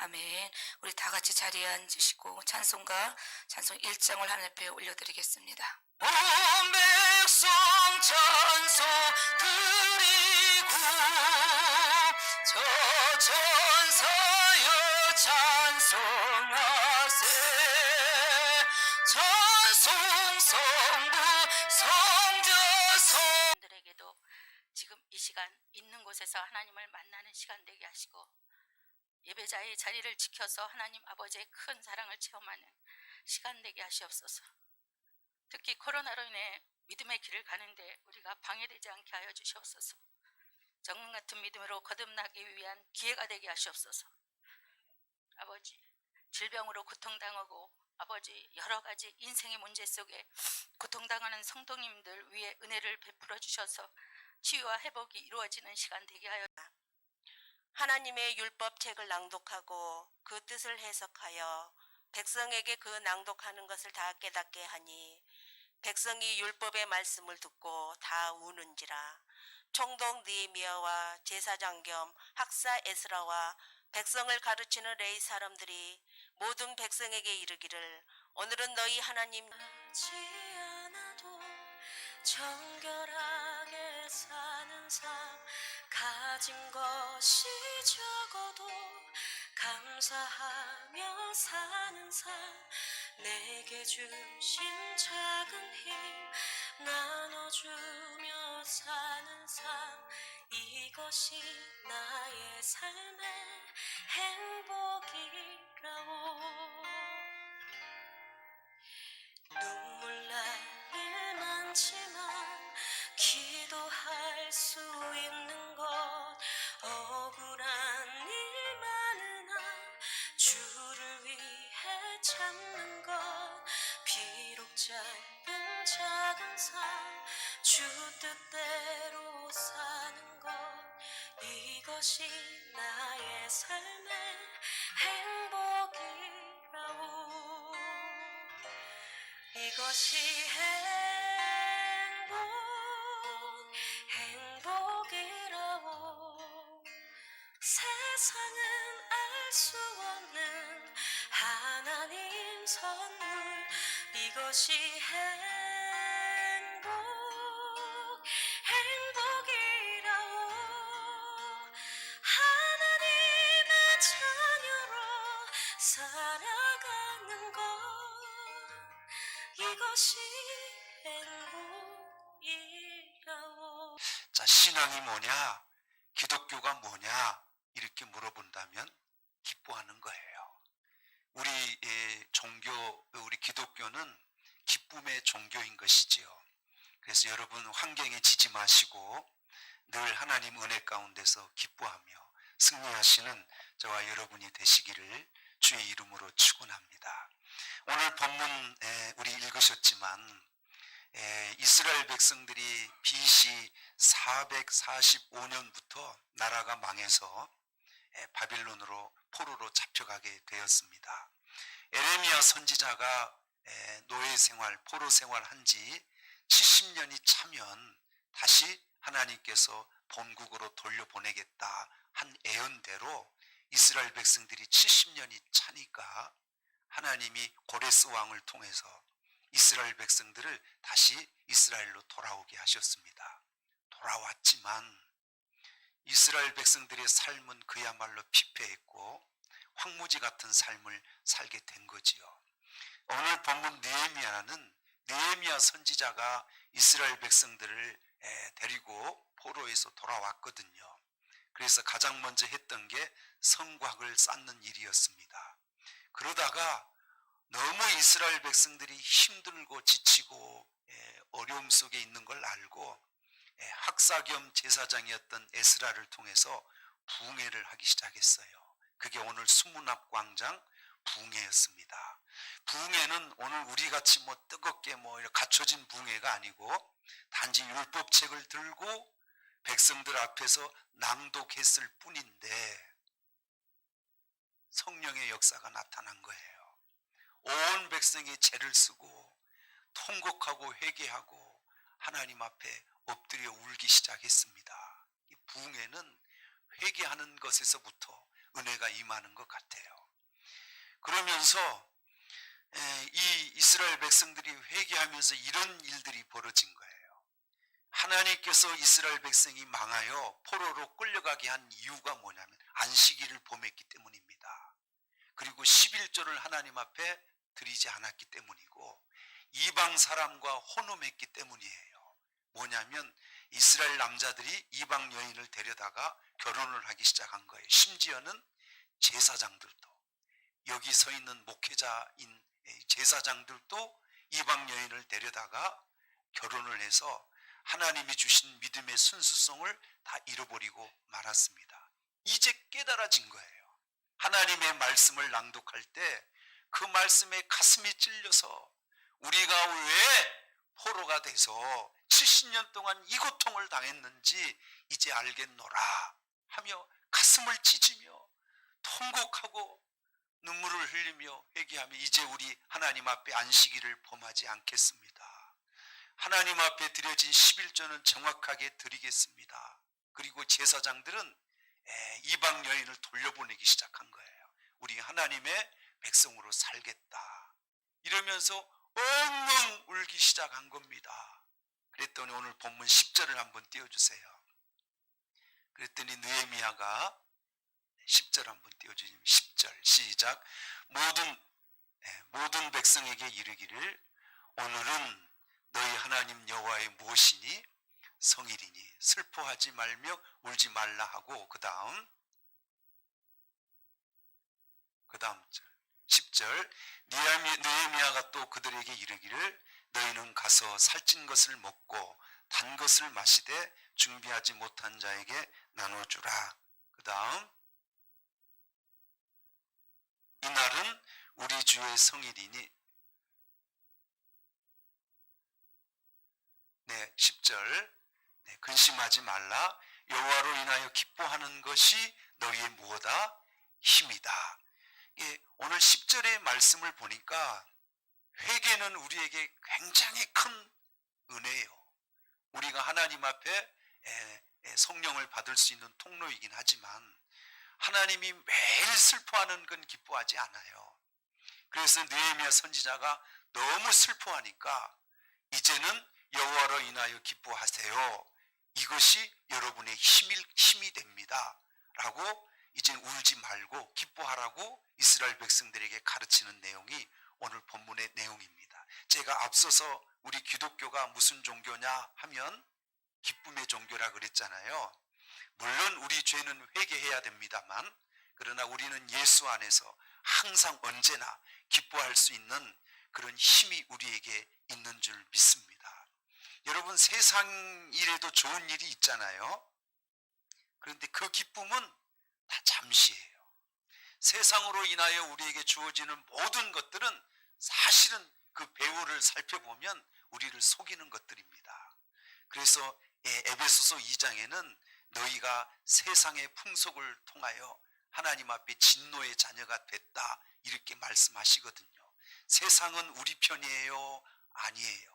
아멘. 우리 다 같이 자리에 앉으시고 찬송 1장을 하늘 앞에 올려드리겠습니다. 온 백성 찬송 드리고 저 천사여 찬송하세 찬송 성부 성자성 들에게도 지금 이 시간 있는 곳에서 하나님을 만나는 시간 되게 하시고 예배자의 자리를 지켜서 하나님 아버지의 큰 사랑을 체험하는 시간 되게 하시옵소서. 특히 코로나로 인해 믿음의 길을 가는데 우리가 방해되지 않게 하여 주시옵소서. 정금 같은 믿음으로 거듭나기 위한 기회가 되게 하시옵소서. 아버지, 질병으로 고통당하고 아버지 여러 가지 인생의 문제 속에 고통당하는 성도님들 위해 은혜를 베풀어 주셔서 치유와 회복이 이루어지는 시간 되게 하여 하나님의 율법책을 낭독하고 그 뜻을 해석하여 백성에게 그 낭독하는 것을 다 깨닫게 하니 백성이 율법의 말씀을 듣고 다 우는지라. 총독 느헤미야와 제사장 겸 학사 에스라와 백성을 가르치는 레위 사람들이 모든 백성에게 이르기를 오늘은 너희 하나님 하지 않아도 정결하게 사는 삶 가진 것이 적어도 감사하며 사는 삶 내게 주신 작은 힘 나눠주며 사는 삶 이것이 나의 삶의 행복이라오. 눈물 날 일 많지만 기도할 수 있는 것 억울한 일 많으나 주를 위해 참는 것 비록 짧은 작은 삶 주 뜻대로 사는 것 이것이 나의 삶의 행복이라오. 이것이 행복이라오. 세상은 알 수 없는 하나님 선물 이것이 행복이라오. 하나님의 자녀로 살아가는 것 이것이 행복이라오. 자, 신앙이 뭐냐? 기독교가 뭐냐? 이렇게 물어본다면 기뻐하는 거예요. 우리 우리 기독교는 기쁨의 종교인 것이지요. 그래서 여러분 환경에 지지 마시고 늘 하나님 은혜 가운데서 기뻐하며 승리하시는 저와 여러분이 되시기를 주의 이름으로 축원합니다. 오늘 본문 우리 읽으셨지만 이스라엘 백성들이 BC 445년부터 나라가 망해서 바빌론으로 포로로 잡혀가게 되었습니다. 에레미야 선지자가 노예 생활, 포로 생활한 지 70년이 차면 다시 하나님께서 본국으로 돌려보내겠다 한 예언대로 이스라엘 백성들이 70년이 차니까 하나님이 고레스 왕을 통해서 이스라엘 백성들을 다시 이스라엘로 돌아오게 하셨습니다. 돌아왔지만 이스라엘 백성들의 삶은 그야말로 피폐했고 황무지 같은 삶을 살게 된 거지요. 오늘 본문 느헤미야 선지자가 이스라엘 백성들을 데리고 포로에서 돌아왔거든요. 그래서 가장 먼저 했던 게 성곽을 쌓는 일이었습니다. 그러다가 너무 이스라엘 백성들이 힘들고 지치고 어려움 속에 있는 걸 알고 학사 겸 제사장이었던 에스라를 통해서 부흥회를 하기 시작했어요. 그게 오늘 수문앞 광장 부흥회였습니다. 부흥회는 오늘 우리같이 뜨겁게 이렇게 갖춰진 부흥회가 아니고 단지 율법책을 들고 백성들 앞에서 낭독했을 뿐인데 성령의 역사가 나타난 거예요. 온 백성이 죄를 쓰고 통곡하고 회개하고 하나님 앞에 엎드려 울기 시작했습니다. 이 부흥회는 회개하는 것에서부터 은혜가 임하는 것 같아요. 그러면서 이 이스라엘 백성들이 회개하면서 이런 일들이 벌어진 거예요. 하나님께서 이스라엘 백성이 망하여 포로로 끌려가게 한 이유가 뭐냐면 안식일을 범했기 때문입니다. 그리고 11조를 하나님 앞에 드리지 않았기 때문이고 이방 사람과 혼음했기 때문이에요. 뭐냐면 이스라엘 남자들이 이방 여인을 데려다가 결혼을 하기 시작한 거예요. 심지어는 제사장들도, 여기 서 있는 목회자인 제사장들도 이방 여인을 데려다가 결혼을 해서 하나님이 주신 믿음의 순수성을 다 잃어버리고 말았습니다. 이제 깨달아진 거예요. 하나님의 말씀을 낭독할 때 그 말씀에 가슴이 찔려서 우리가 왜 포로가 돼서 70년 동안 이 고통을 당했는지 이제 알겠노라 하며 가슴을 찢으며 통곡하고 눈물을 흘리며 회개하며 이제 우리 하나님 앞에 안식일을 범하지 않겠습니다. 하나님 앞에 드려진 11조는 정확하게 드리겠습니다. 그리고 제사장들은 이방 여인을 돌려보내기 시작한 거예요. 우리 하나님의 백성으로 살겠다 이러면서 엉엉 울기 시작한 겁니다. 그랬더니 오늘 본문 10절을 한번 띄워주세요. 그랬더니 느헤미야가 10절 한번 띄워주시면 10절 시작. 모든 백성에게 이르기를 오늘은 너희 하나님 여호와의 무엇이니 성일이니 슬퍼하지 말며 울지 말라 하고 그 다음 절 10절 느헤미야가 또 그들에게 이르기를 너희는 가서 살찐 것을 먹고 단 것을 마시되 준비하지 못한 자에게 나눠주라. 그 다음 이날은 우리 주의 성일이니 10절 근심하지 말라. 여호와로 인하여 기뻐하는 것이 너희의 무엇이다? 힘이다. 오늘 10절의 말씀을 보니까 회개는 우리에게 굉장히 큰 은혜예요. 우리가 하나님 앞에 성령을 받을 수 있는 통로이긴 하지만 하나님이 매일 슬퍼하는 건 기뻐하지 않아요. 그래서 느헤미야 선지자가 너무 슬퍼하니까 이제는 여호와로 인하여 기뻐하세요. 이것이 여러분의 힘이 됩니다. 라고 이제 울지 말고 기뻐하라고 이스라엘 백성들에게 가르치는 내용이 오늘 본문의 내용입니다. 제가 앞서서 우리 기독교가 무슨 종교냐 하면 기쁨의 종교라 그랬잖아요. 물론 우리 죄는 회개해야 됩니다만 그러나 우리는 예수 안에서 항상 언제나 기뻐할 수 있는 그런 힘이 우리에게 있는 줄 믿습니다. 여러분 세상 일에도 좋은 일이 있잖아요. 그런데 그 기쁨은 다 잠시예요. 세상으로 인하여 우리에게 주어지는 모든 것들은 사실은 그 배후를 살펴보면 우리를 속이는 것들입니다. 그래서 에베소서 2장에는 너희가 세상의 풍속을 통하여 하나님 앞에 진노의 자녀가 됐다 이렇게 말씀하시거든요. 세상은 우리 편이에요? 아니에요.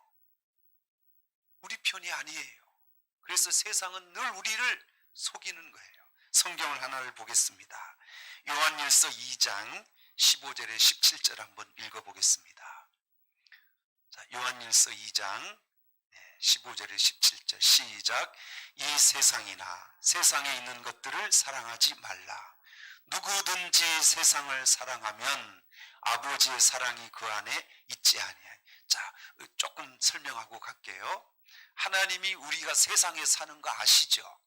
우리 편이 아니에요. 그래서 세상은 늘 우리를 속이는 거예요. 성경을 하나를 보겠습니다. 요한일서 2장 15절에 17절 한번 읽어보겠습니다. 자, 요한일서 2장 15절에 17절 시작. 이 세상이나 세상에 있는 것들을 사랑하지 말라. 누구든지 세상을 사랑하면 아버지의 사랑이 그 안에 있지 아니하니. 자, 조금 설명하고 갈게요. 하나님이 우리가 세상에 사는 거 아시죠?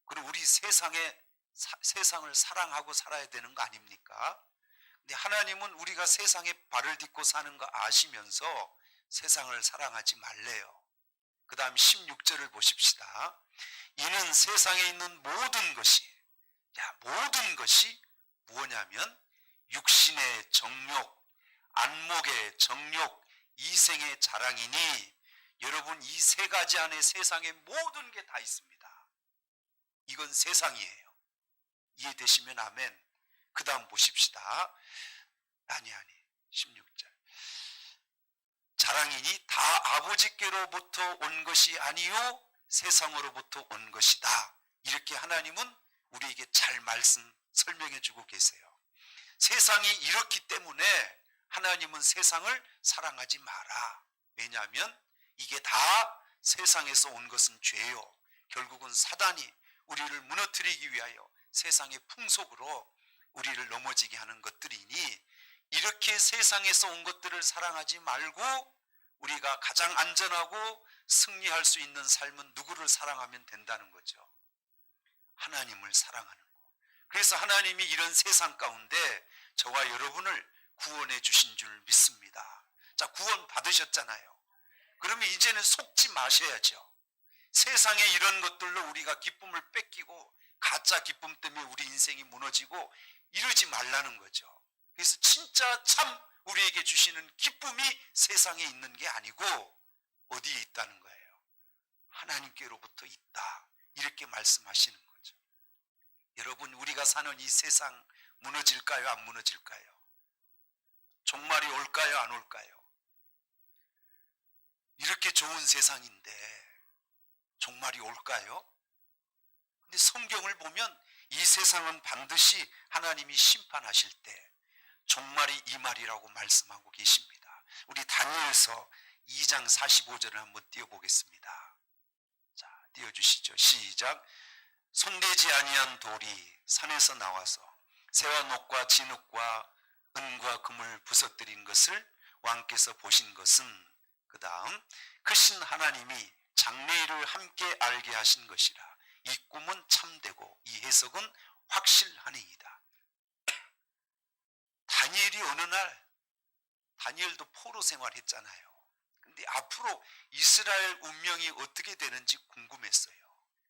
그리고 우리 세상을 사랑하고 살아야 되는 거 아닙니까? 근데 하나님은 우리가 세상에 발을 딛고 사는 거 아시면서 세상을 사랑하지 말래요. 그 다음 16절을 보십시다. 이는 세상에 있는 모든 것이 뭐냐면 육신의 정욕, 안목의 정욕, 이생의 자랑이니 여러분 이 세 가지 안에 세상의 모든 게 다 있습니다. 이건 세상이에요. 이해되시면 아멘. 그 다음 보십시다. 아니 16절 자랑이니 다 아버지께로부터 온 것이 아니요 세상으로부터 온 것이다. 이렇게 하나님은 우리에게 잘 설명해 주고 계세요. 세상이 이렇기 때문에 하나님은 세상을 사랑하지 마라. 왜냐하면 이게 다 세상에서 온 것은 죄요. 결국은 사단이 우리를 무너뜨리기 위하여 세상의 풍속으로 우리를 넘어지게 하는 것들이니, 이렇게 세상에서 온 것들을 사랑하지 말고 우리가 가장 안전하고 승리할 수 있는 삶은 누구를 사랑하면 된다는 거죠? 하나님을 사랑하는 거. 그래서 하나님이 이런 세상 가운데 저와 여러분을 구원해 주신 줄 믿습니다. 자, 구원 받으셨잖아요. 그러면 이제는 속지 마셔야죠. 세상에 이런 것들로 우리가 기쁨을 뺏기고 가짜 기쁨 때문에 우리 인생이 무너지고 이러지 말라는 거죠. 그래서 진짜 참 우리에게 주시는 기쁨이 세상에 있는 게 아니고 어디에 있다는 거예요? 하나님께로부터 있다. 이렇게 말씀하시는 거죠. 여러분, 우리가 사는 이 세상 무너질까요? 안 무너질까요? 종말이 올까요? 안 올까요? 이렇게 좋은 세상인데 종말이 올까요? 근데 성경을 보면 이 세상은 반드시 하나님이 심판하실 때 종말이 이 말이라고 말씀하고 계십니다. 우리 다니엘서 2장 45절을 한번 띄워보겠습니다. 자, 띄워주시죠. 시작. 손대지 아니한 돌이 산에서 나와서 새와 녹과 진흙과 은과 금을 부서뜨린 것을 왕께서 보신 것은, 그 다음, 크신 하나님이 장래일을 함께 알게 하신 것이라. 이 꿈은 참되고 이 해석은 확실하니이다. 다니엘이 어느 날, 다니엘도 포로 생활했잖아요. 근데 앞으로 이스라엘 운명이 어떻게 되는지 궁금했어요.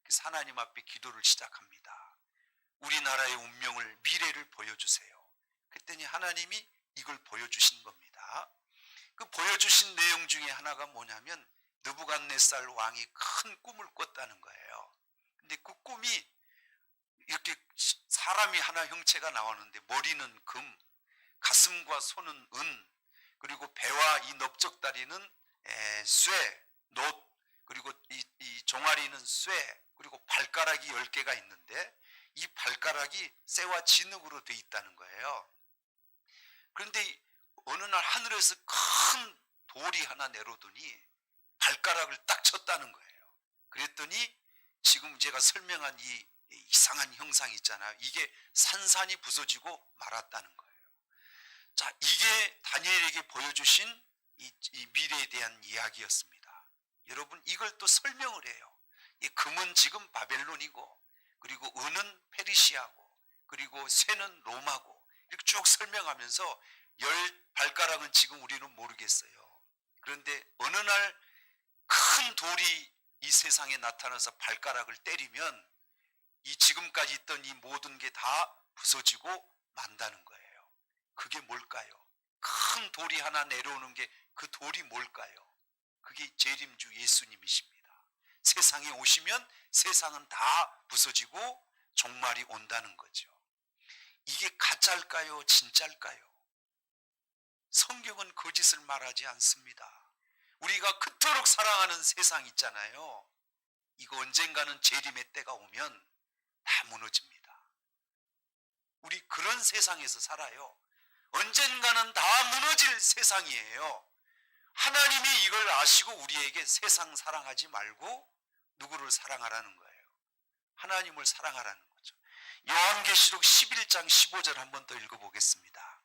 그래서 하나님 앞에 기도를 시작합니다. 우리나라의 운명을, 미래를 보여주세요. 그랬더니 하나님이 이걸 보여주신 겁니다. 그 보여주신 내용 중에 하나가 뭐냐면 느부갓네살 왕이 큰 꿈을 꿨다는 거예요. 근데 그 꿈이 이렇게 사람이 하나 형체가 나오는데 머리는 금, 가슴과 손은 은, 그리고 배와 이 넓적다리는 쇠, 놋, 그리고 이 종아리는 쇠, 그리고 발가락이 10개가 있는데 이 발가락이 쇠와 진흙으로 되어 있다는 거예요. 그런데 어느 날 하늘에서 큰 돌이 하나 내려오더니 발가락을 딱 쳤다는 거예요. 그랬더니 지금 제가 설명한 이 이상한 형상이 있잖아요. 이게 산산이 부서지고 말았다는 거예요. 자, 이게 다니엘에게 보여주신 이 미래에 대한 이야기였습니다. 여러분, 이걸 또 설명을 해요. 이 금은 지금 바벨론이고, 그리고 은은 페르시아고, 그리고 쇠는 로마고, 이렇게 쭉 설명하면서 10발가락은 지금 우리는 모르겠어요. 그런데 어느 날 큰 돌이 이 세상에 나타나서 발가락을 때리면 이 지금까지 있던 이 모든 게 다 부서지고 만다는 거예요. 그게 뭘까요? 큰 돌이 하나 내려오는 게, 그 돌이 뭘까요? 그게 재림주 예수님이십니다. 세상에 오시면 세상은 다 부서지고 종말이 온다는 거죠. 이게 가짜일까요? 진짜일까요? 성경은 거짓을 말하지 않습니다. 우리가 그토록 사랑하는 세상 있잖아요. 이거 언젠가는 재림의 때가 오면 다 무너집니다. 우리 그런 세상에서 살아요. 언젠가는 다 무너질 세상이에요. 하나님이 이걸 아시고 우리에게 세상 사랑하지 말고 누구를 사랑하라는 거예요? 하나님을 사랑하라는 거죠. 요한계시록 11장 15절 한 번 더 읽어보겠습니다.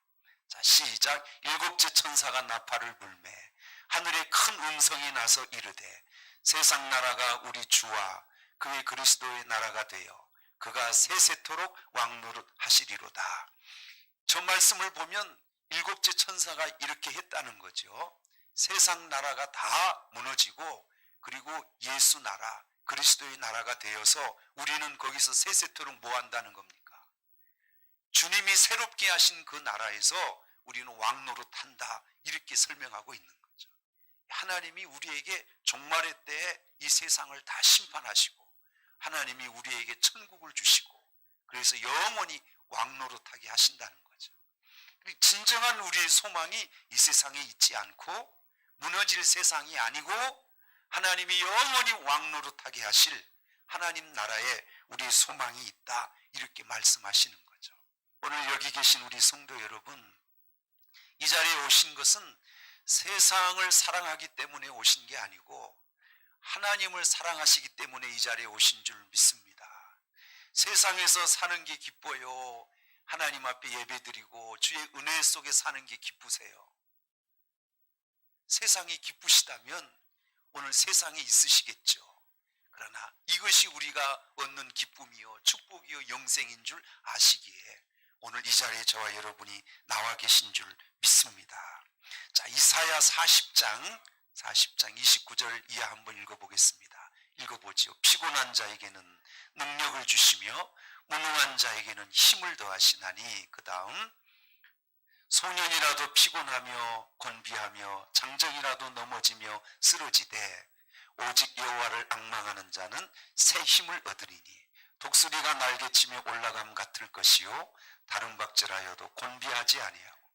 자, 시작. 일곱째 천사가 나팔을 불매 하늘에 큰 음성이 나서 이르되 세상 나라가 우리 주와 그의 그리스도의 나라가 되어 그가 세세토록 왕노릇 하시리로다. 저 말씀을 보면 일곱째 천사가 이렇게 했다는 거죠. 세상 나라가 다 무너지고 그리고 예수 나라, 그리스도의 나라가 되어서 우리는 거기서 세세토록 뭐 한다는 겁니까? 주님이 새롭게 하신 그 나라에서 우리는 왕노릇 한다, 이렇게 설명하고 있는 거죠. 하나님이 우리에게 종말의 때에 이 세상을 다 심판하시고 하나님이 우리에게 천국을 주시고 그래서 영원히 왕노릇하게 하신다는 거죠. 진정한 우리의 소망이 이 세상에 있지 않고 무너질 세상이 아니고 하나님이 영원히 왕노릇하게 하실 하나님 나라에 우리의 소망이 있다, 이렇게 말씀하시는 거죠. 오늘 여기 계신 우리 성도 여러분, 이 자리에 오신 것은 세상을 사랑하기 때문에 오신 게 아니고 하나님을 사랑하시기 때문에 이 자리에 오신 줄 믿습니다. 세상에서 사는 게 기뻐요. 하나님 앞에 예배드리고 주의 은혜 속에 사는 게 기쁘세요. 세상이 기쁘시다면 오늘 세상에 있으시겠죠. 그러나 이것이 우리가 얻는 기쁨이요 축복이요 영생인 줄 아시기에 오늘 이 자리에 저와 여러분이 나와 계신 줄 믿습니다. 자, 이사야 40장 29절 이하 한번 읽어보겠습니다. 읽어보지요. 피곤한 자에게는 능력을 주시며 무능한 자에게는 힘을 더하시나니, 그 다음, 소년이라도 피곤하며 곤비하며 장정이라도 넘어지며 쓰러지되 오직 여호와를 앙망하는 자는 새 힘을 얻으리니 독수리가 날개치며 올라감 같을 것이요 다른 박질하여도 곤비하지 아니하고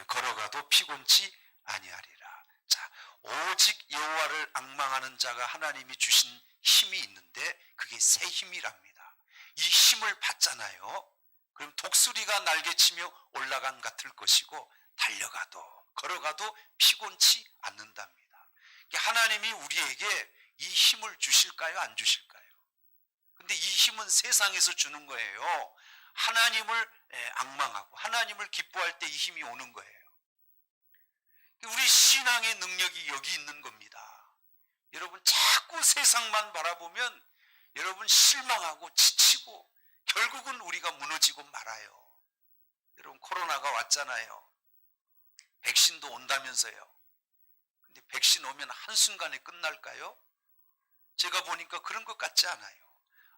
걸어가도 피곤치 아니하리라. 자, 오직 여호와를 앙망하는 자가 하나님이 주신 힘이 있는데 그게 새 힘이랍니다. 이 힘을 받잖아요. 그럼 독수리가 날개치며 올라간 같을 것이고 달려가도 걸어가도 피곤치 않는답니다. 하나님이 우리에게 이 힘을 주실까요? 안 주실까요? 근데 이 힘은 세상에서 주는 거예요. 하나님을 앙망하고 하나님을 기뻐할 때 이 힘이 오는 거예요. 우리 신앙의 능력이 여기 있는 겁니다. 여러분 자꾸 세상만 바라보면 여러분 실망하고 지치고 결국은 우리가 무너지고 말아요. 여러분 코로나가 왔잖아요. 백신도 온다면서요. 근데 백신 오면 한순간에 끝날까요? 제가 보니까 그런 것 같지 않아요.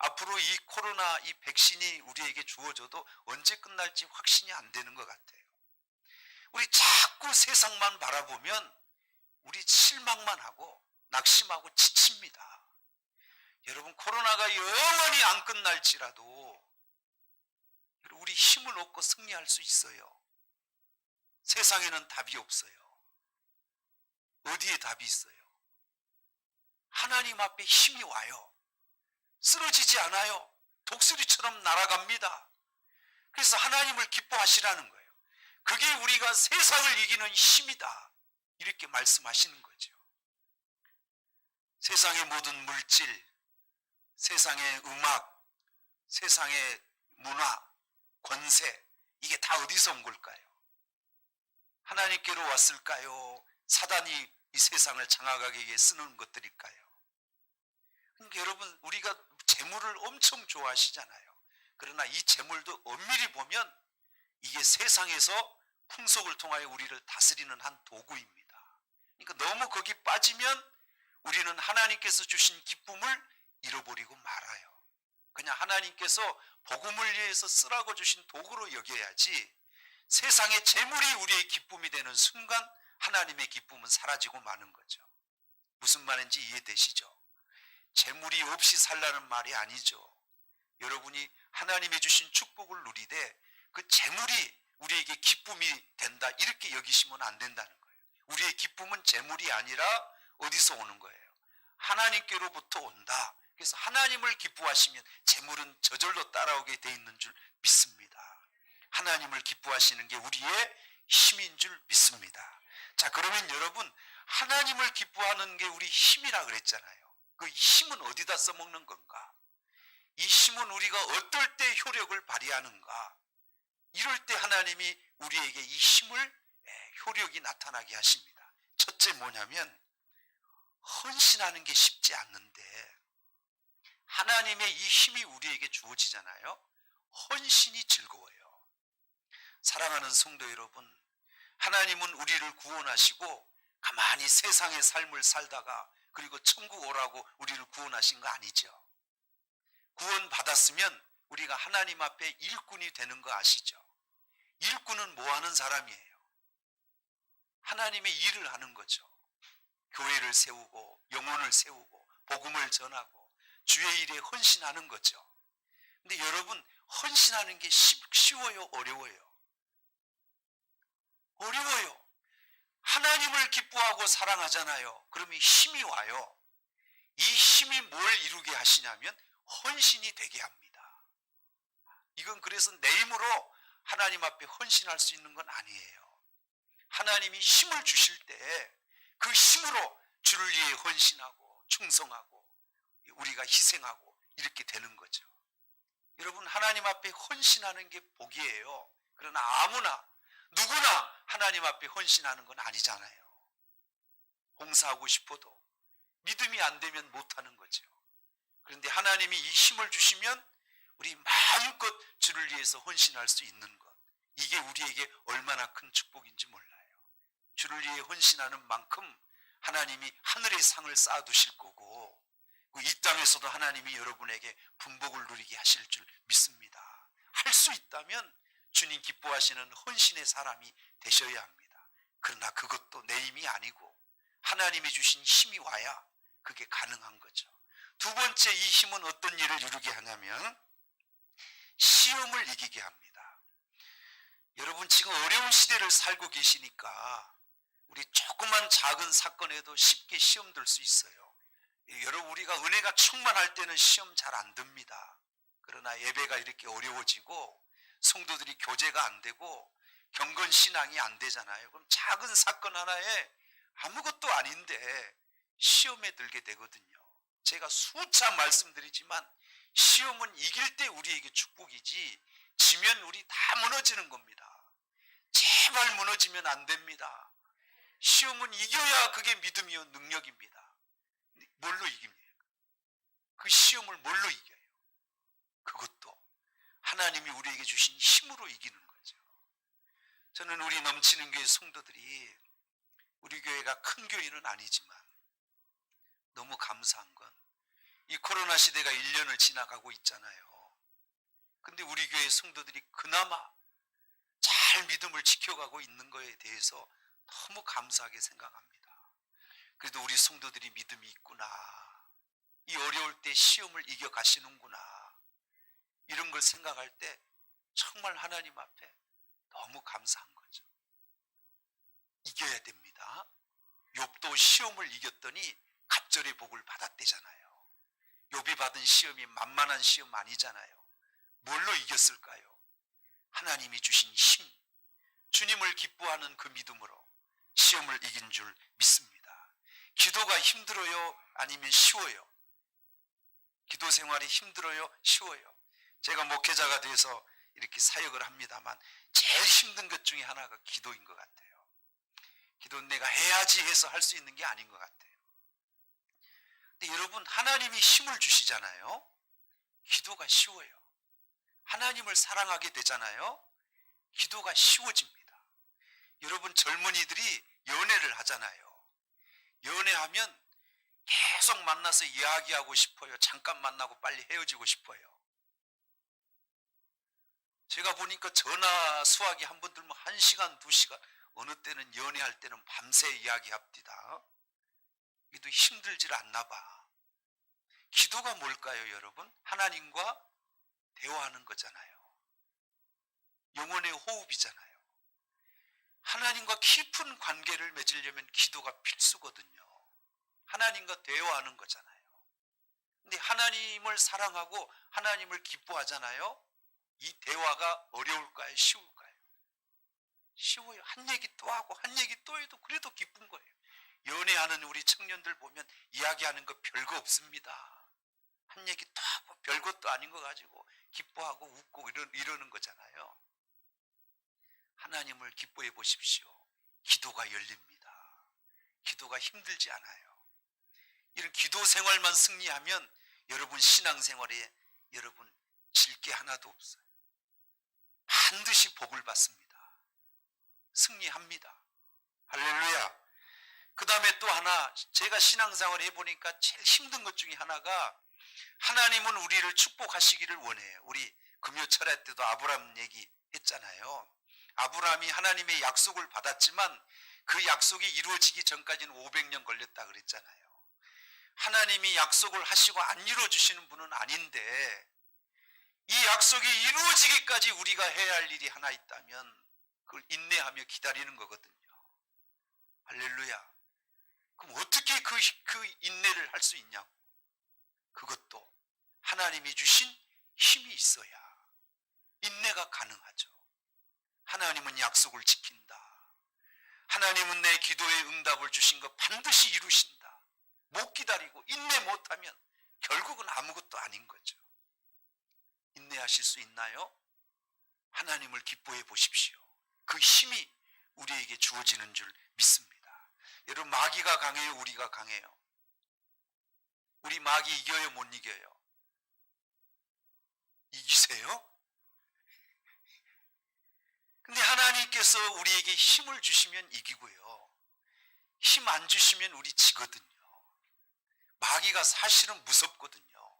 앞으로 이 코로나 이 백신이 우리에게 주어져도 언제 끝날지 확신이 안 되는 것 같아요. 우리 자꾸 세상만 바라보면 우리 실망만 하고 낙심하고 지칩니다. 여러분 코로나가 영원히 안 끝날지라도 우리 힘을 얻고 승리할 수 있어요. 세상에는 답이 없어요. 어디에 답이 있어요? 하나님 앞에 힘이 와요. 쓰러지지 않아요. 독수리처럼 날아갑니다. 그래서 하나님을 기뻐하시라는 거예요. 그게 우리가 세상을 이기는 힘이다. 이렇게 말씀하시는 거죠. 세상의 모든 물질, 세상의 음악, 세상의 문화, 권세, 이게 다 어디서 온 걸까요? 하나님께로 왔을까요? 사단이 이 세상을 장악하기 위해 쓰는 것들일까요? 그러니까 여러분 우리가 재물을 엄청 좋아하시잖아요. 그러나 이 재물도 엄밀히 보면 이게 세상에서 풍속을 통하여 우리를 다스리는 한 도구입니다. 그러니까 너무 거기 빠지면 우리는 하나님께서 주신 기쁨을 잃어버리고 말아요. 그냥 하나님께서 복음을 위해서 쓰라고 주신 도구로 여겨야지 세상의 재물이 우리의 기쁨이 되는 순간 하나님의 기쁨은 사라지고 마는 거죠. 무슨 말인지 이해되시죠? 재물이 없이 살라는 말이 아니죠. 여러분이 하나님의 주신 축복을 누리되 그 재물이 우리에게 기쁨이 된다 이렇게 여기시면 안 된다는 거예요. 우리의 기쁨은 재물이 아니라 어디서 오는 거예요? 하나님께로부터 온다. 그래서 하나님을 기뻐하시면 재물은 저절로 따라오게 돼 있는 줄 믿습니다. 하나님을 기뻐하시는 게 우리의 힘인 줄 믿습니다. 자, 그러면 여러분 하나님을 기뻐하는 게 우리 힘이라 그랬잖아요. 그 힘은 어디다 써먹는 건가? 이 힘은 우리가 어떨 때 효력을 발휘하는가? 이럴 때 하나님이 우리에게 이 힘을 효력이 나타나게 하십니다. 첫째 뭐냐면 헌신하는 게 쉽지 않는데 하나님의 이 힘이 우리에게 주어지잖아요. 헌신이 즐거워요. 사랑하는 성도 여러분, 하나님은 우리를 구원하시고 가만히 세상의 삶을 살다가 그리고 천국 오라고 우리를 구원하신 거 아니죠. 구원 받았으면 우리가 하나님 앞에 일꾼이 되는 거 아시죠? 일꾼은 뭐 하는 사람이에요? 하나님의 일을 하는 거죠. 교회를 세우고 영혼을 세우고 복음을 전하고 주의 일에 헌신하는 거죠. 근데 여러분 헌신하는 게 쉬워요? 어려워요? 어려워요. 하나님을 기뻐하고 사랑하잖아요. 그러면 힘이 와요. 이 힘이 뭘 이루게 하시냐면 헌신이 되게 합니다. 이건 그래서 내 힘으로 하나님 앞에 헌신할 수 있는 건 아니에요. 하나님이 힘을 주실 때 그 힘으로 주를 위해 헌신하고 충성하고 우리가 희생하고 이렇게 되는 거죠. 여러분, 하나님 앞에 헌신하는 게 복이에요. 그러나 아무나 누구나 하나님 앞에 헌신하는 건 아니잖아요. 봉사하고 싶어도 믿음이 안 되면 못하는 거죠. 그런데 하나님이 이 힘을 주시면 우리 마음껏 주를 위해서 헌신할 수 있는 것, 이게 우리에게 얼마나 큰 축복인지 몰라요. 주를 위해 헌신하는 만큼 하나님이 하늘의 상을 쌓아두실 거고 이 땅에서도 하나님이 여러분에게 분복을 누리게 하실 줄 믿습니다. 할 수 있다면 주님 기뻐하시는 헌신의 사람이 되셔야 합니다. 그러나 그것도 내 힘이 아니고 하나님이 주신 힘이 와야 그게 가능한 거죠. 두 번째, 이 힘은 어떤 일을 이루게 하냐면 시험을 이기게 합니다. 여러분, 지금 어려운 시대를 살고 계시니까 우리 조그만 작은 사건에도 쉽게 시험 들 수 있어요. 여러분, 우리가 은혜가 충만할 때는 시험 잘 안 듭니다. 그러나 예배가 이렇게 어려워지고 성도들이 교제가 안 되고 경건 신앙이 안 되잖아요. 그럼 작은 사건 하나에 아무것도 아닌데 시험에 들게 되거든요. 제가 수차 말씀드리지만 시험은 이길 때 우리에게 축복이지 지면 우리 다 무너지는 겁니다. 제발 무너지면 안 됩니다. 시험은 이겨야 그게 믿음이요 능력입니다. 뭘로 이깁니까? 그 시험을 뭘로 이겨요? 그것도 하나님이 우리에게 주신 힘으로 이기는 거죠. 저는 우리 넘치는 교회 성도들이, 우리 교회가 큰 교회는 아니지만 너무 감사한 건 이 코로나 시대가 1년을 지나가고 있잖아요. 근데 우리 교회 성도들이 그나마 잘 믿음을 지켜가고 있는 거에 대해서 너무 감사하게 생각합니다. 그래도 우리 성도들이 믿음이 있구나, 이 어려울 때 시험을 이겨가시는구나, 이런 걸 생각할 때 정말 하나님 앞에 너무 감사한 거죠. 이겨야 됩니다. 욥도 시험을 이겼더니 갑절의 복을 받았대잖아요. 욥이 받은 시험이 만만한 시험 아니잖아요. 뭘로 이겼을까요? 하나님이 주신 힘, 주님을 기뻐하는 그 믿음으로 시험을 이긴 줄 믿습니다. 기도가 힘들어요? 아니면 쉬워요? 기도 생활이 힘들어요? 쉬워요? 제가 목회자가 돼서 이렇게 사역을 합니다만 제일 힘든 것 중에 하나가 기도인 것 같아요. 기도는 내가 해야지 해서 할 수 있는 게 아닌 것 같아요. 근데 여러분, 하나님이 힘을 주시잖아요. 기도가 쉬워요. 하나님을 사랑하게 되잖아요. 기도가 쉬워집니다. 여러분, 젊은이들이 연애를 하잖아요. 연애하면 계속 만나서 이야기하고 싶어요. 잠깐 만나고 빨리 헤어지고 싶어요. 제가 보니까 전화 수화기 한 번 들면 1시간, 2시간, 어느 때는 연애할 때는 밤새 이야기합니다. 이도 힘들질 않나 봐. 기도가 뭘까요, 여러분? 하나님과 대화하는 거잖아요. 영혼의 호흡이잖아요. 하나님과 깊은 관계를 맺으려면 기도가 필수거든요. 하나님과 대화하는 거잖아요. 근데 하나님을 사랑하고 하나님을 기뻐하잖아요. 이 대화가 어려울까요? 쉬울까요? 쉬워요. 한 얘기 또 하고 한 얘기 또 해도 그래도 기쁜 거예요. 연애하는 우리 청년들 보면 이야기하는 거 별거 없습니다. 한 얘기 또 하고 별것도 아닌 거 가지고 기뻐하고 웃고 이러는 거잖아요. 하나님을 기뻐해 보십시오. 기도가 열립니다. 기도가 힘들지 않아요. 이런 기도 생활만 승리하면 여러분 신앙생활에 여러분 질 게 하나도 없어요. 반드시 복을 받습니다. 승리합니다. 할렐루야. 그 다음에 또 하나, 제가 신앙생활을 해보니까 제일 힘든 것 중에 하나가 하나님은 우리를 축복하시기를 원해요. 우리 금요철회 때도 아브라함 얘기했잖아요. 아브라함이 하나님의 약속을 받았지만 그 약속이 이루어지기 전까지는 500년 걸렸다 그랬잖아요. 하나님이 약속을 하시고 안 이루어주시는 분은 아닌데 이 약속이 이루어지기까지 우리가 해야 할 일이 하나 있다면 그걸 인내하며 기다리는 거거든요. 할렐루야. 그럼 어떻게 그 인내를 할 수 있냐고. 그것도 하나님이 주신 힘이 있어야, 인내가 가능하죠. 하나님은 약속을 지킨다. 하나님은 내 기도에 응답을 주신 것 반드시 이루신다. 못 기다리고 인내 못하면 결국은 아무것도 아닌 거죠. 인내하실 수 있나요? 하나님을 기뻐해 보십시오. 그 힘이 우리에게 주어지는 줄 믿습니다. 여러분, 마귀가 강해요? 우리가 강해요? 우리 마귀 이겨요? 못 이겨요? 이기세요? 근데 하나님께서 우리에게 힘을 주시면 이기고요. 힘 안 주시면 우리 지거든요. 마귀가 사실은 무섭거든요.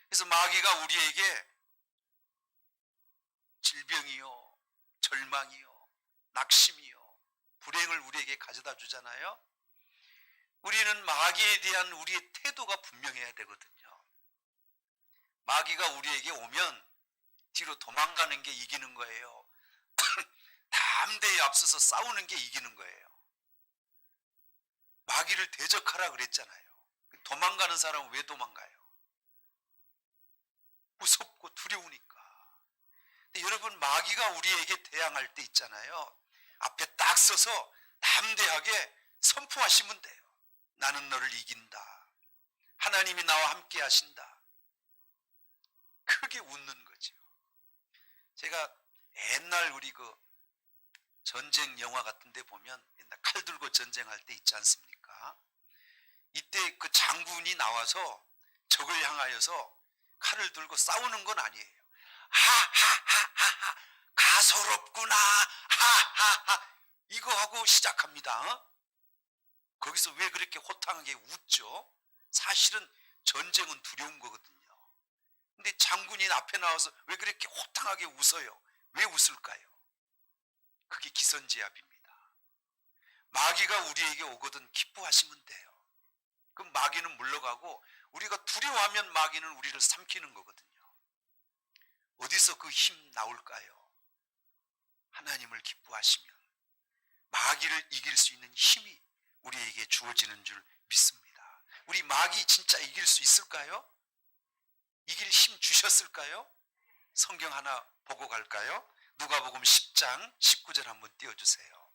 그래서 마귀가 우리에게 질병이요, 절망이요, 낙심이요, 불행을 우리에게 가져다 주잖아요. 우리는 마귀에 대한 우리의 태도가 분명해야 되거든요. 마귀가 우리에게 오면 뒤로 도망가는 게 이기는 거예요. 담대히 앞서서 싸우는 게 이기는 거예요. 마귀를 대적하라 그랬잖아요. 도망가는 사람은 왜 도망가요? 무섭고 두려우니까. 근데 여러분, 마귀가 우리에게 대항할 때 있잖아요. 앞에 딱 서서 담대하게 선포하시면 돼요. 나는 너를 이긴다. 하나님이 나와 함께 하신다. 크게 웃는 거죠. 제가 옛날 우리 그 전쟁 영화 같은 데 보면 옛날 칼 들고 전쟁할 때 있지 않습니까? 이때 그 장군이 나와서 적을 향하여서 칼을 들고 싸우는 건 아니에요. 하하하하하, 가소롭구나, 하하하, 이거 하고 시작합니다. 거기서 왜 그렇게 호탕하게 웃죠? 사실은 전쟁은 두려운 거거든요. 근데 장군이 앞에 나와서 왜 그렇게 호탕하게 웃어요? 왜 웃을까요? 그게 기선제압입니다. 마귀가 우리에게 오거든 기뻐하시면 돼요. 그럼 마귀는 물러가고 우리가 두려워하면 마귀는 우리를 삼키는 거거든요. 어디서 그 힘 나올까요? 하나님을 기뻐하시면 마귀를 이길 수 있는 힘이 우리에게 주어지는 줄 믿습니다. 우리 마귀 진짜 이길 수 있을까요? 이길 힘 주셨을까요? 성경 하나 보고 갈까요? 누가복음 10장 19절 한번 띄워주세요.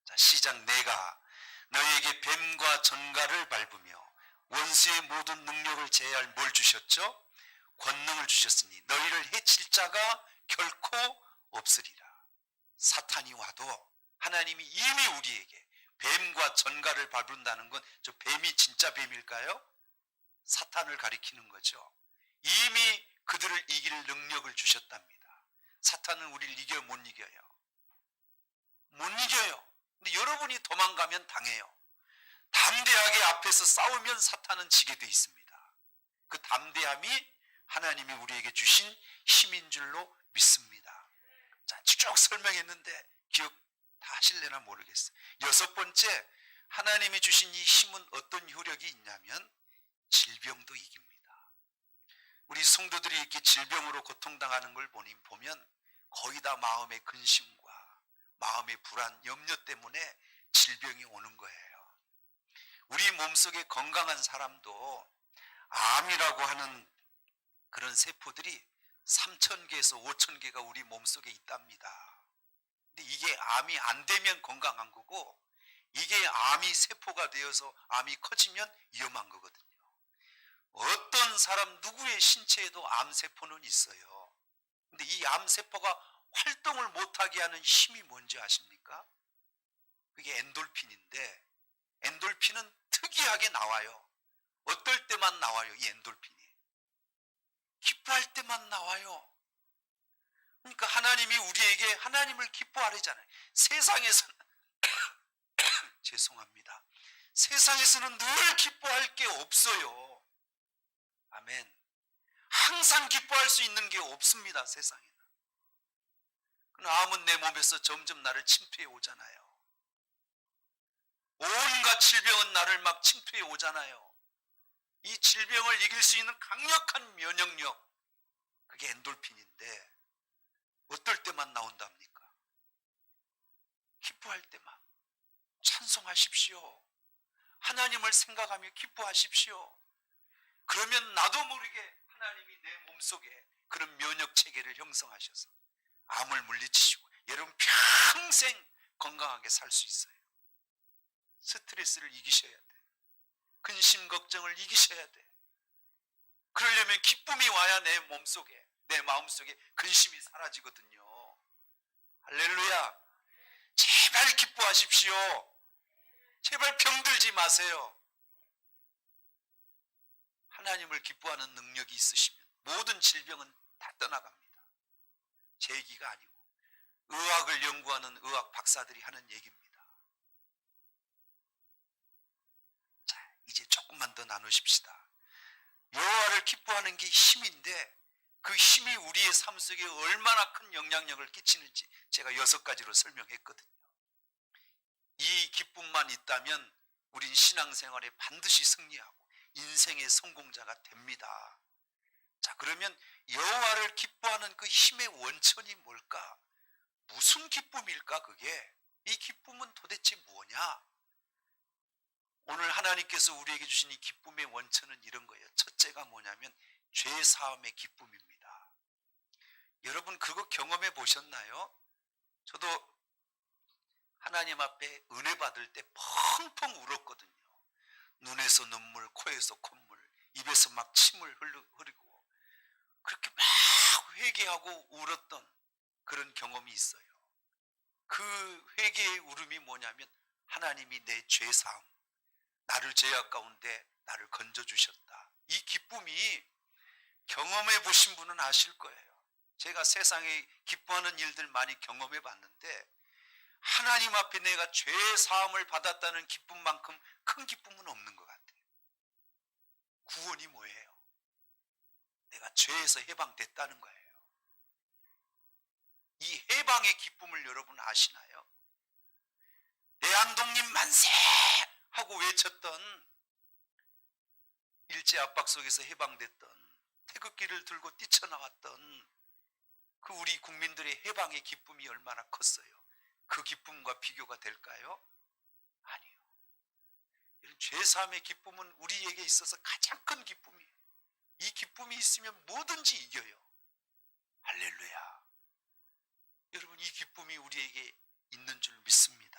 자, 시작. 내가 너에게 뱀과 전갈을 밟으며 원수의 모든 능력을 제할 뭘 주셨죠? 권능을 주셨으니 너희를 해칠 자가 결코 없으리라. 사탄이 와도 하나님이 이미 우리에게 뱀과 전갈을 밟는다는 건 저 뱀이 진짜 뱀일까요? 사탄을 가리키는 거죠. 이미 그들을 이길 능력을 주셨답니다. 사탄은 우리를 이겨요, 못 이겨요? 못 이겨요. 근데 여러분이 도망가면 당해요. 담대하게 앞에서 싸우면 사탄은 지게 돼 있습니다. 그 담대함이 하나님이 우리에게 주신 힘인 줄로 믿습니다. 자, 쭉 설명했는데 기억 다 하실래나 모르겠어요. 6번째, 하나님이 주신 이 힘은 어떤 효력이 있냐면 질병도 이깁니다. 우리 성도들이 이렇게 질병으로 고통당하는 걸 보면 거의 다 마음의 근심과 마음의 불안, 염려 때문에 질병이 오는 거예요. 우리 몸속에 건강한 사람도 암이라고 하는 그런 세포들이 3,000개에서 5,000개가 우리 몸속에 있답니다. 근데 이게 암이 안 되면 건강한 거고, 이게 암이 세포가 되어서 암이 커지면 위험한 거거든요. 어떤 사람 누구의 신체에도 암세포는 있어요. 근데 이 암세포가 활동을 못하게 하는 힘이 뭔지 아십니까? 그게 엔돌핀인데, 엔돌핀은 특이하게 나와요. 어떨 때만 나와요, 이 엔돌핀이? 기뻐할 때만 나와요. 그러니까 하나님이 우리에게 하나님을 기뻐하려잖아요. 세상에서는 죄송합니다. 세상에서는 늘 기뻐할 게 없어요. 아멘. 항상 기뻐할 수 있는 게 없습니다, 세상에는. 암은 내 몸에서 점점 나를 침투해 오잖아요. 온갖 질병은 나를 막 침투해 오잖아요. 이 질병을 이길 수 있는 강력한 면역력, 그게 엔돌핀인데 어떨 때만 나온답니까? 기뻐할 때만. 찬송하십시오. 하나님을 생각하며 기뻐하십시오. 그러면 나도 모르게 하나님이 내 몸속에 그런 면역 체계를 형성하셔서 암을 물리치시고 여러분 평생 건강하게 살 수 있어요. 스트레스를 이기셔야 돼. 근심 걱정을 이기셔야 돼. 그러려면 기쁨이 와야 내 몸속에, 내 마음속에 근심이 사라지거든요. 할렐루야. 제발 기뻐하십시오. 제발 병들지 마세요. 하나님을 기뻐하는 능력이 있으시면 모든 질병은 다 떠나갑니다. 제 얘기가 아니고 의학을 연구하는 의학 박사들이 하는 얘기입니다. 자, 이제 조금만 더 나누십시다. 여호와를 기뻐하는 게 힘인데 그 힘이 우리의 삶 속에 얼마나 큰 영향력을 끼치는지 제가 6가지로 설명했거든요. 이 기쁨만 있다면 우린 신앙생활에 반드시 승리하고 인생의 성공자가 됩니다. 자, 그러면 여호와를 기뻐하는 그 힘의 원천이 뭘까? 무슨 기쁨일까 그게? 이 기쁨은 도대체 뭐냐? 오늘 하나님께서 우리에게 주신 이 기쁨의 원천은 이런 거예요. 첫째가 뭐냐면 죄사함의 기쁨입니다. 여러분 그거 경험해 보셨나요? 저도 하나님 앞에 은혜 받을 때 펑펑 울었거든요. 눈에서 눈물, 코에서 콧물, 입에서 막 침을 흐르고 그렇게 막 회개하고 울었던 그런 경험이 있어요. 그 회개의 울음이 뭐냐면 하나님이 내 죄사함, 나를 죄악 가운데 나를 건져주셨다. 이 기쁨이 경험해 보신 분은 아실 거예요. 제가 세상에 기뻐하는 일들 많이 경험해 봤는데 하나님 앞에 내가 죄 사함을 받았다는 기쁨만큼 큰 기쁨은 없는 것 같아요. 구원이 뭐예요? 내가 죄에서 해방됐다는 거예요. 이 해방의 기쁨을 여러분 아시나요? 대한독립 만세! 하고 외쳤던 일제 압박 속에서 해방됐던 태극기를 들고 뛰쳐나왔던 그 우리 국민들의 해방의 기쁨이 얼마나 컸어요. 그 기쁨과 비교가 될까요? 아니요. 이런 죄사함의 기쁨은 우리에게 있어서 가장 큰 기쁨이에요. 이 기쁨이 있으면 뭐든지 이겨요. 할렐루야. 여러분 이 기쁨이 우리에게 있는 줄 믿습니다.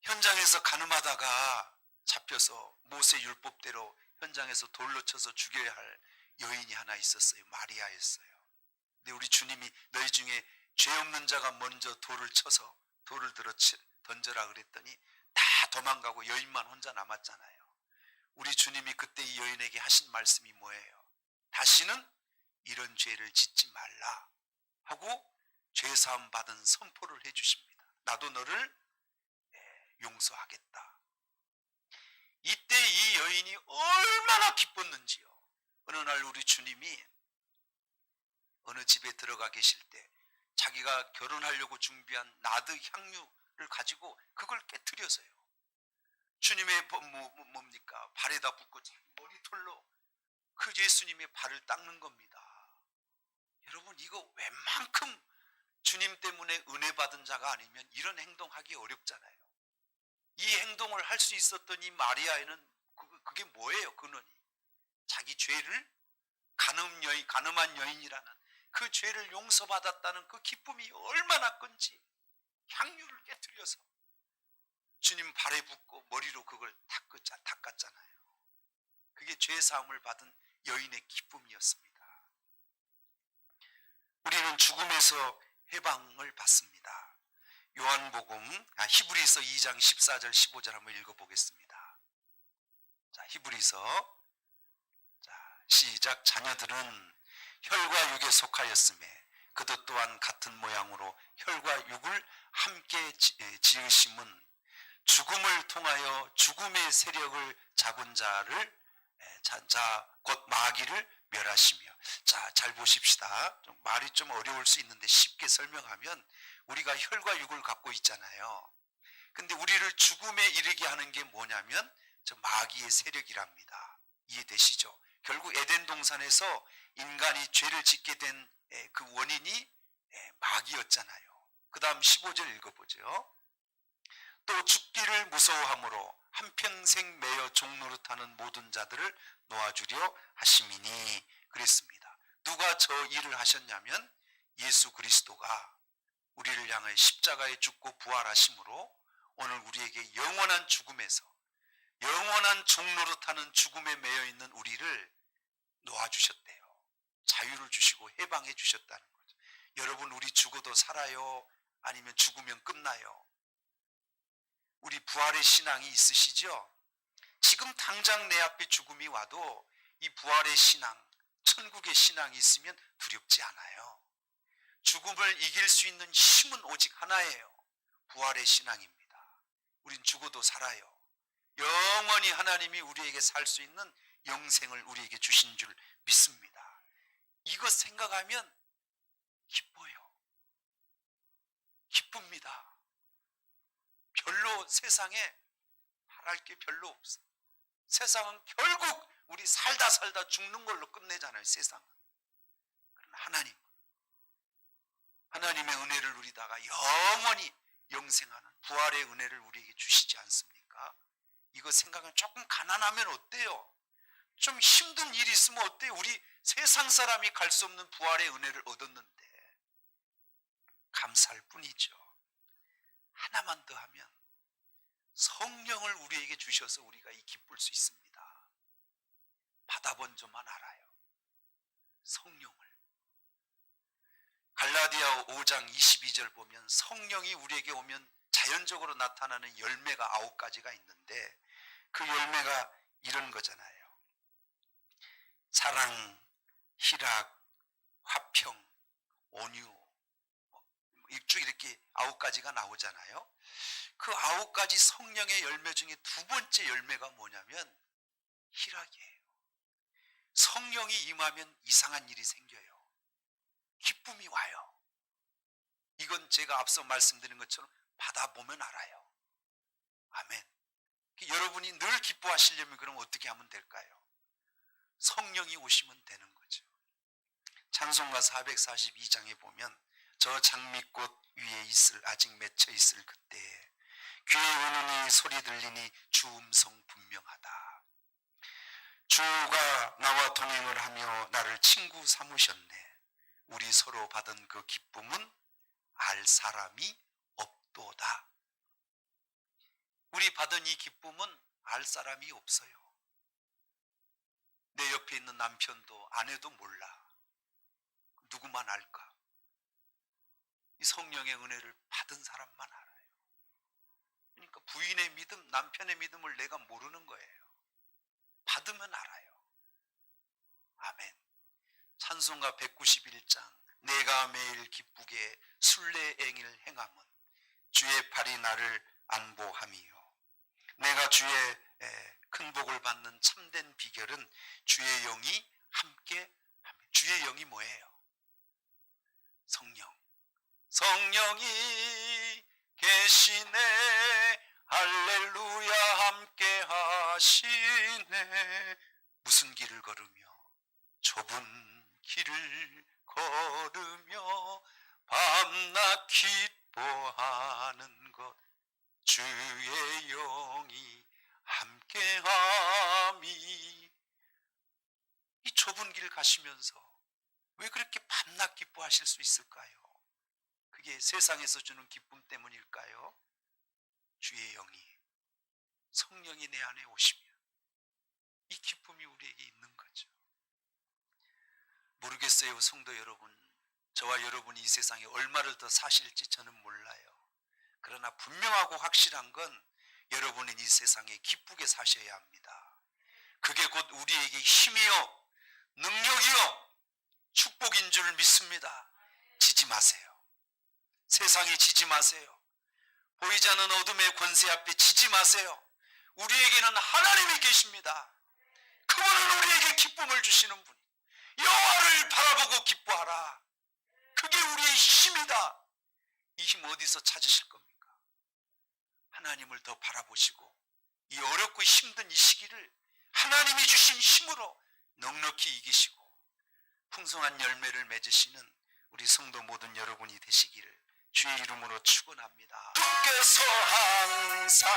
현장에서 가늠하다가 잡혀서 모세 율법대로 현장에서 돌로 쳐서 죽여야 할 여인이 하나 있었어요. 마리아였어요. 근데 우리 주님이 너희 중에 죄 없는 자가 먼저 돌을 쳐서 돌을 들어 던져라 그랬더니 다 도망가고 여인만 혼자 남았잖아요. 우리 주님이 그때 이 여인에게 하신 말씀이 뭐예요? 다시는 이런 죄를 짓지 말라 하고 죄사함 받은 선포를 해주십니다. 나도 너를 용서하겠다. 이때 이 여인이 얼마나 기뻤는지요. 어느 날 우리 주님이 어느 집에 들어가 계실 때 자기가 결혼하려고 준비한 나드 향유를 가지고 그걸 깨트려서요. 주님의 뭡니까? 발에다 붓고 머리털로 그 예수님의 발을 닦는 겁니다. 여러분 이거 웬만큼 주님 때문에 은혜 받은 자가 아니면 이런 행동하기 어렵잖아요. 이 행동을 할 수 있었던 이 마리아에는 그게 뭐예요? 근원이 자기 죄를 가늠한 여인이라는 그 죄를 용서받았다는 그 기쁨이 얼마나 큰지 향유를 깨트려서 주님 발에 붓고 머리로 그걸 닦았잖아요. 그게 죄사함을 받은 여인의 기쁨이었습니다. 우리는 죽음에서 해방을 받습니다. 요한복음 히브리서 2장 14절 15절 한번 읽어보겠습니다. 자, 히브리서 시작. 자녀들은 혈과 육에 속하였음에 그도 또한 같은 모양으로 혈과 육을 함께 지으심은 죽음을 통하여 죽음의 세력을 잡은 자를 곧 마귀를 멸하시며. 자, 잘 보십시다. 말이 좀 어려울 수 있는데 쉽게 설명하면 우리가 혈과 육을 갖고 있잖아요. 근데 우리를 죽음에 이르게 하는 게 뭐냐면 저 마귀의 세력이랍니다. 이해되시죠? 결국 에덴 동산에서 인간이 죄를 짓게 된 그 원인이 마귀였잖아요. 그 다음 15절 읽어보죠. 또 죽기를 무서워함으로 한평생 매여 종노릇하는 모든 자들을 놓아주려 하심이니 그랬습니다. 누가 저 일을 하셨냐면 예수 그리스도가 우리를 향해 십자가에 죽고 부활하심으로 오늘 우리에게 영원한 죽음에서 영원한 종노릇하는 죽음에 매여 있는 우리를 놓아주셨대요. 자유를 주시고 해방해 주셨다는 거죠. 여러분, 우리 죽어도 살아요? 아니면 죽으면 끝나요? 우리 부활의 신앙이 있으시죠? 지금 당장 내 앞에 죽음이 와도 이 부활의 신앙, 천국의 신앙이 있으면 두렵지 않아요. 죽음을 이길 수 있는 힘은 오직 하나예요. 부활의 신앙입니다. 우린 죽어도 살아요. 영원히 하나님이 우리에게 살 수 있는 영생을 우리에게 주신 줄 믿습니다. 이것 생각하면 기뻐요. 기쁩니다. 별로 세상에 바랄 게 별로 없어요. 세상은 결국 우리 살다 죽는 걸로 끝내잖아요. 세상은. 그러나 하나님의 은혜를 누리다가 영원히 영생하는 부활의 은혜를 우리에게 주시지 않습니까? 이거 생각하면 조금 가난하면 어때요? 좀 힘든 일이 있으면 어때요? 우리 세상 사람이 갈 수 없는 부활의 은혜를 얻었는데 감사할 뿐이죠. 하나만 더 하면 성령을 우리에게 주셔서 우리가 이 기쁠 수 있습니다. 받아본 줄만 알아요. 성령을. 갈라디아 5장 22절 보면 성령이 우리에게 오면 자연적으로 나타나는 열매가 9가지가 있는데 그 열매가 이런 거잖아요. 사랑, 희락, 화평, 온유, 쭉 이렇게 9가지가 나오잖아요. 그 9가지 성령의 열매 중에 두 번째 열매가 뭐냐면 희락이에요. 성령이 임하면 이상한 일이 생겨요. 기쁨이 와요. 이건 제가 앞서 말씀드린 것처럼 받아보면 알아요. 아멘. 여러분이 늘 기뻐하시려면 그럼 어떻게 하면 될까요? 성령이 오시면 되는 거죠. 찬송가 442장에 보면 저 장미꽃 위에 아직 맺혀 있을 그때 귀에 우는 이 소리 들리니 주 음성 분명하다. 주가 나와 동행을 하며 나를 친구 삼으셨네. 우리 서로 받은 그 기쁨은 알 사람이 없도다. 우리 받은 이 기쁨은 알 사람이 없어요. 내 옆에 있는 남편도 아내도 몰라. 누구만 알까? 이 성령의 은혜를 받은 사람만 알아요. 그러니까 부인의 믿음, 남편의 믿음을 내가 모르는 거예요. 받으면 알아요. 아멘. 찬송가 191장 내가 매일 기쁘게 순례행을 행함은 주의 팔이 나를 안보함이요. 내가 주의 큰 복을 받는 참된 비결은 주의 영이 함께 합니다. 주의 영이 뭐예요? 성령. 성령이 계시네 할렐루야 함께 하시네. 무슨 길을 걸으며 좁은 길을 걸으며 밤낮 기뻐하는 것 주의 영이 함께함이. 이 좁은 길 가시면서 왜 그렇게 밤낮 기뻐하실 수 있을까요? 그게 세상에서 주는 기쁨 때문일까요? 주의 영이, 성령이 내 안에 오시면 이 기쁨이 우리에게 있는 거죠. 모르겠어요, 성도 여러분. 저와 여러분이 이 세상에 얼마를 더 사실지 저는 몰라요. 그러나 분명하고 확실한 건 여러분은 이 세상에 기쁘게 사셔야 합니다. 그게 곧 우리에게 힘이요, 능력이요, 축복인 줄 믿습니다. 지지 마세요. 세상에 지지 마세요. 보이지 않는 어둠의 권세 앞에 지지 마세요. 우리에게는 하나님이 계십니다. 그분은 우리에게 기쁨을 주시는 분. 여호와를 바라보고 기뻐하라. 그게 우리의 힘이다. 이 힘 어디서 찾으실 겁니까? 하나님을 더 바라보시고 이 어렵고 힘든 이 시기를 하나님이 주신 힘으로 넉넉히 이기시고 풍성한 열매를 맺으시는 우리 성도 모든 여러분이 되시기를 주의 이름으로 축원합니다. 주께서 항상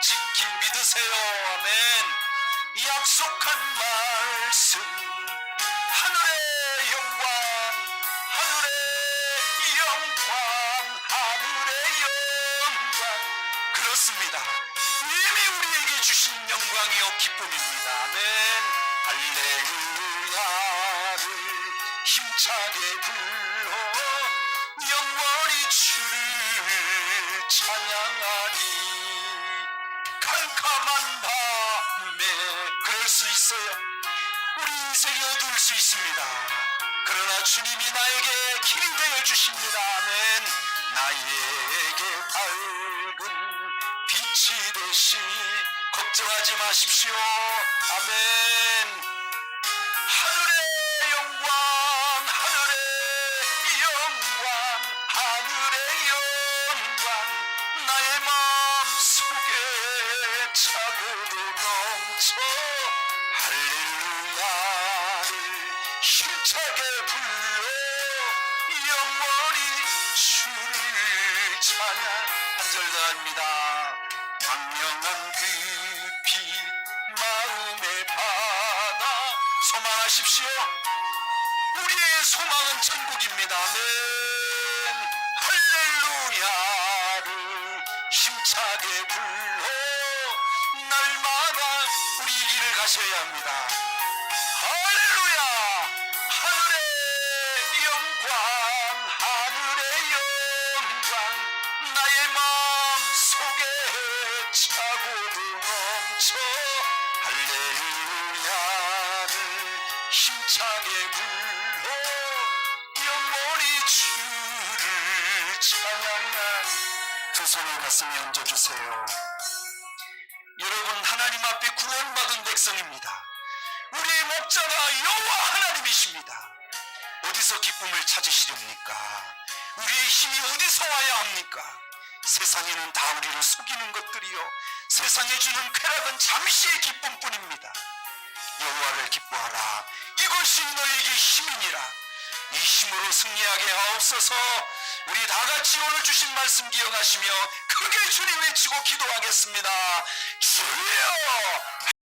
지키 믿으세요. 아멘. 약속한 말씀 하늘의 영광이요 기쁨입니다. 아멘. 할렐루야를 힘차게 불러 영원히 주를 찬양하니 캄캄한 밤에 그럴 수 있어요. 우리 인생이 어두울 수 있습니다. 그러나 주님이 나에게 길이 되어 주십니다. 아멘. 나에게 밝은 빛이 되시 걱정하지 마십시오. 아멘. 하늘의 영광 하늘의 영광 하늘의 영광 나의 마음속에 차고도 넘쳐 할렐루야를 힘차게 불러 영원히 주를 찬양. 한 절 더 합니다. 광명한 그 빛 마음의 바다 소망하십시오. 우리의 소망은 천국입니다. 아멘. 할렐루야를 힘차게 불러 날마다 우리 길을 가셔야 합니다. 할렐루야. 하늘의 영광 하늘의 영광 나의 마음속에 차고도 넘쳐 할렐루야를 힘차게 불러 영원히 주를 찬양하. 두 손을 가슴에 얹어주세요. 여러분 하나님 앞에 구원받은 백성입니다. 우리의 목자가 여호와 하나님이십니다. 어디서 기쁨을 찾으시렵니까? 우리의 힘이 어디서 와야 합니까? 세상에는 다 우리를 속이는 것들이요 세상에 주는 쾌락은 잠시의 기쁨뿐입니다. 여호와를 기뻐하라. 이것이 너에게 힘이니라. 이 힘으로 승리하게 하옵소서. 우리 다 같이 오늘 주신 말씀 기억하시며 크게 주님 외치고 기도하겠습니다. 주여